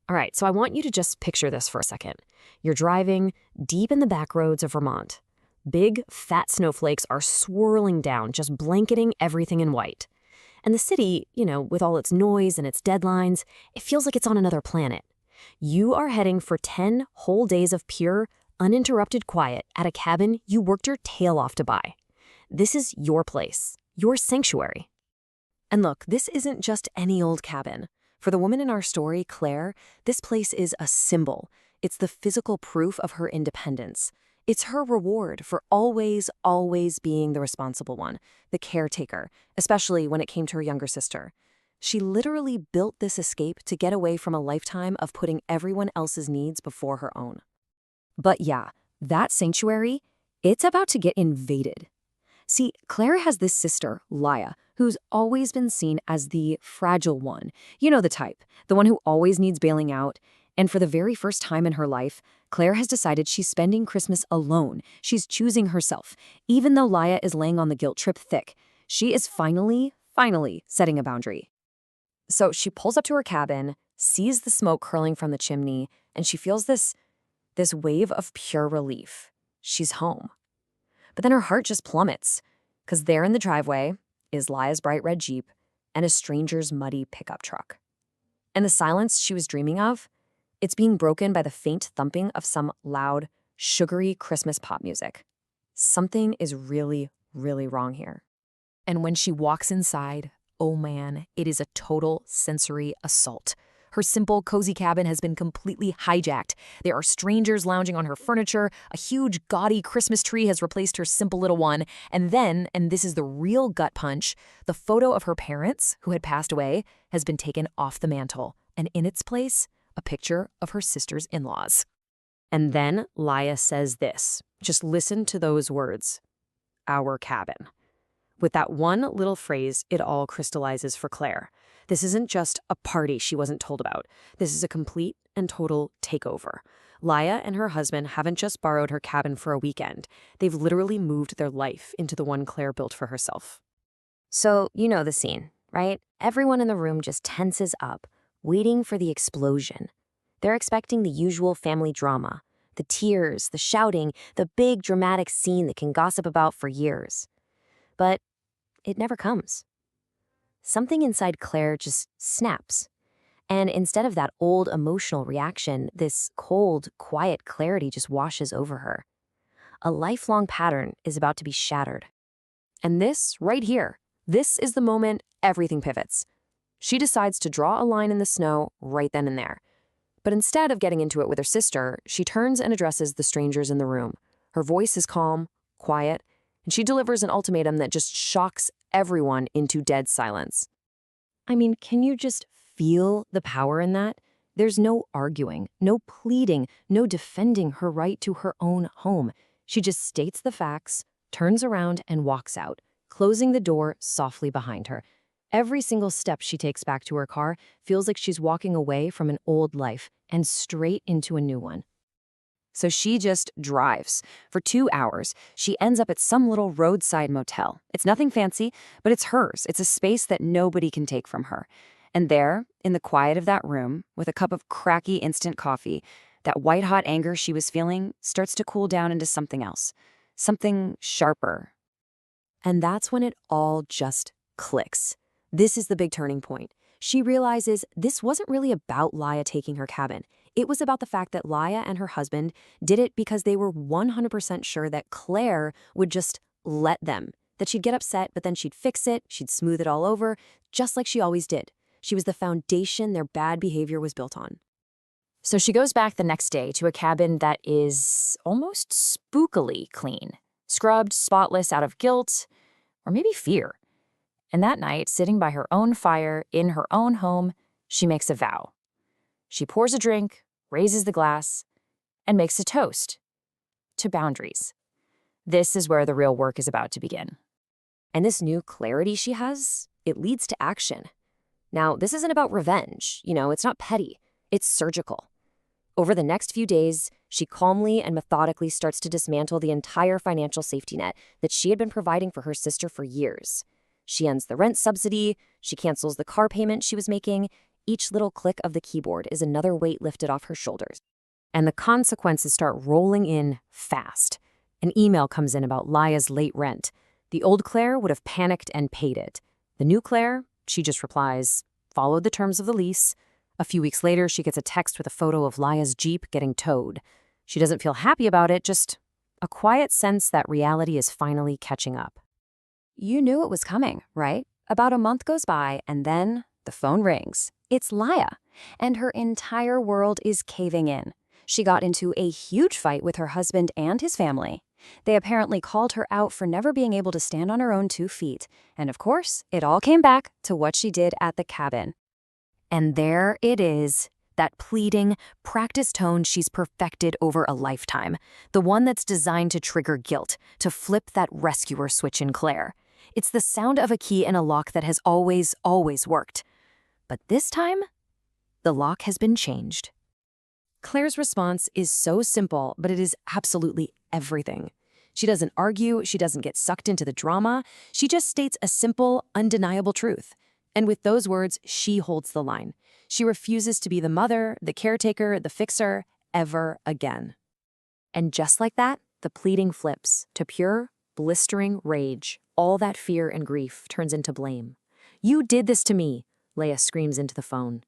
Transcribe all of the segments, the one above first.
All right, so I want you to just picture this for a second. You're driving deep in the back roads of Vermont. Big, fat snowflakes are swirling down, just blanketing everything in white. And the city, with all its noise and its deadlines, it feels like it's on another planet. You are heading for 10 whole days of pure, uninterrupted quiet at a cabin you worked your tail off to buy. This is your place, your sanctuary. And look, this isn't just any old cabin. For the woman in our story, Claire, this place is a symbol. It's the physical proof of her independence. It's her reward for always, always being the responsible one, the caretaker, especially when it came to her younger sister. She literally built this escape to get away from a lifetime of putting everyone else's needs before her own. But yeah, that sanctuary, it's about to get invaded. See, Claire has this sister, Laya, who's always been seen as the fragile one. You know the type, the one who always needs bailing out. And for the very first time in her life, Claire has decided she's spending Christmas alone. She's choosing herself. Even though Laya is laying on the guilt trip thick, she is finally setting a boundary. So she pulls up to her cabin, sees the smoke curling from the chimney, and she feels this wave of pure relief. She's home. But then her heart just plummets, because there in the driveway is Laya's bright red Jeep and a stranger's muddy pickup truck. And the silence she was dreaming of, it's being broken by the faint thumping of some loud, sugary Christmas pop music. Something is really, really wrong here. And when she walks inside, oh man, it is a total sensory assault. Her simple, cozy cabin has been completely hijacked. There are strangers lounging on her furniture, a huge, gaudy Christmas tree has replaced her simple little one, and then, and this is the real gut punch, the photo of her parents, who had passed away, has been taken off the mantle, and in its place, a picture of her sister's in-laws. And then Laya says this. Just listen to those words. Our cabin. With that one little phrase, it all crystallizes for Claire. This isn't just a party she wasn't told about. This is a complete and total takeover. Laya and her husband haven't just borrowed her cabin for a weekend. They've literally moved their life into the one Claire built for herself. So you know the scene, right? Everyone in the room just tenses up, waiting for the explosion. They're expecting the usual family drama, the tears, the shouting, the big dramatic scene that can gossip about for years. But it never comes. Something inside Claire just snaps. And instead of that old emotional reaction, this cold, quiet clarity just washes over her. A lifelong pattern is about to be shattered. And this, right here, this is the moment everything pivots. She decides to draw a line in the snow right then and there. But instead of getting into it with her sister, she turns and addresses the strangers in the room. Her voice is calm, quiet, and she delivers an ultimatum that just shocks everyone into dead silence. I mean, can you just feel the power in that? There's no arguing, no pleading, no defending her right to her own home. She just states the facts, turns around, and walks out, closing the door softly behind her. Every single step she takes back to her car feels like she's walking away from an old life and straight into a new one. So she just drives. For 2 hours, she ends up at some little roadside motel. It's nothing fancy, but it's hers. It's a space that nobody can take from her. And there, in the quiet of that room, with a cup of cracky instant coffee, that white-hot anger she was feeling starts to cool down into something else, something sharper. And that's when it all just clicks. This is the big turning point. She realizes this wasn't really about Laya taking her cabin. It was about the fact that Laya and her husband did it because they were 100% sure that Claire would just let them, that she'd get upset, but then she'd fix it, she'd smooth it all over, just like she always did. She was the foundation their bad behavior was built on. So she goes back the next day to a cabin that is almost spookily clean, scrubbed, spotless out of guilt, or maybe fear. And that night, sitting by her own fire in her own home, she makes a vow. She pours a drink, raises the glass, and makes a toast to boundaries. This is where the real work is about to begin. And this new clarity she has, it leads to action. Now, this isn't about revenge. It's not petty. It's surgical. Over the next few days, she calmly and methodically starts to dismantle the entire financial safety net that she had been providing for her sister for years. She ends the rent subsidy, she cancels the car payment she was making, Each little click of the keyboard is another weight lifted off her shoulders. And the consequences start rolling in fast. An email comes in about Laya's late rent. The old Claire would have panicked and paid it. The new Claire, she just replies, followed the terms of the lease. A few weeks later, she gets a text with a photo of Laya's Jeep getting towed. She doesn't feel happy about it, just a quiet sense that reality is finally catching up. You knew it was coming, right? About a month goes by, and then the phone rings. It's Laya, and her entire world is caving in. She got into a huge fight with her husband and his family. They apparently called her out for never being able to stand on her own 2 feet. And of course, it all came back to what she did at the cabin. And there it is, that pleading, practiced tone she's perfected over a lifetime. The one that's designed to trigger guilt, to flip that rescuer switch in Claire. It's the sound of a key in a lock that has always worked. But this time, the lock has been changed. Claire's response is so simple, but it is absolutely everything. She doesn't argue, she doesn't get sucked into the drama, she just states a simple, undeniable truth. And with those words, she holds the line. She refuses to be the mother, the caretaker, the fixer, ever again. And just like that, the pleading flips to pure, blistering rage. All that fear and grief turns into blame. You did this to me, Leia screams into the phone.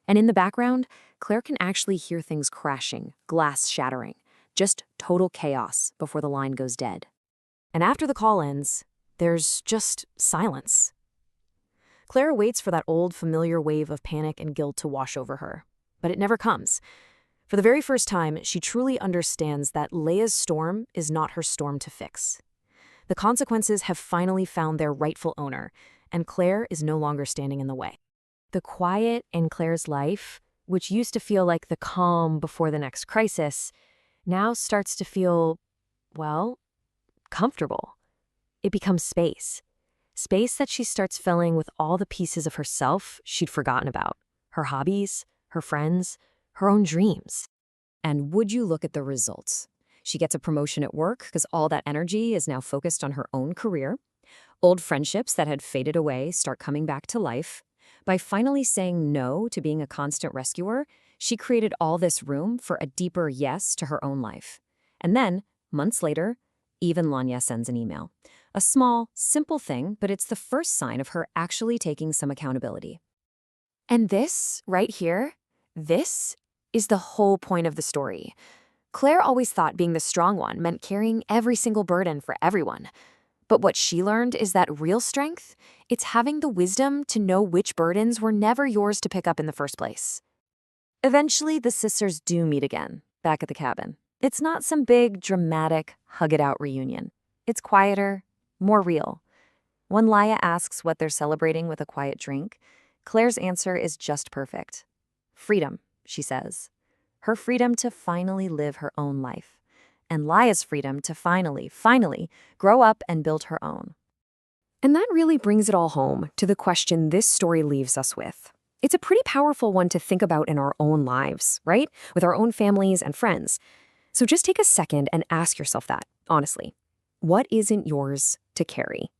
And in the background, Claire can actually hear things crashing, glass shattering, just total chaos before the line goes dead. And after the call ends, there's just silence. Claire waits for that old familiar wave of panic and guilt to wash over her, but it never comes. For the very first time, she truly understands that Leia's storm is not her storm to fix. The consequences have finally found their rightful owner, and Claire is no longer standing in the way. The quiet in Claire's life, which used to feel like the calm before the next crisis, now starts to feel, well, comfortable. It becomes space. Space that she starts filling with all the pieces of herself she'd forgotten about. Her hobbies, her friends, her own dreams. And would you look at the results? She gets a promotion at work because all that energy is now focused on her own career. Old friendships that had faded away start coming back to life. By finally saying no to being a constant rescuer, she created all this room for a deeper yes to her own life. And then, months later, even Lanya sends an email. A small, simple thing, but it's the first sign of her actually taking some accountability. And this, right here, this is the whole point of the story. Claire always thought being the strong one meant carrying every single burden for everyone. But what she learned is that real strength, it's having the wisdom to know which burdens were never yours to pick up in the first place. Eventually, the sisters do meet again, back at the cabin. It's not some big, dramatic, hug-it-out reunion. It's quieter, more real. When Laya asks what they're celebrating with a quiet drink, Claire's answer is just perfect. Freedom, she says. Her freedom to finally live her own life. And Laya's freedom to finally grow up and build her own. And that really brings it all home to the question this story leaves us with. It's a pretty powerful one to think about in our own lives, right? With our own families and friends. So just take a second and ask yourself that, honestly. What isn't yours to carry?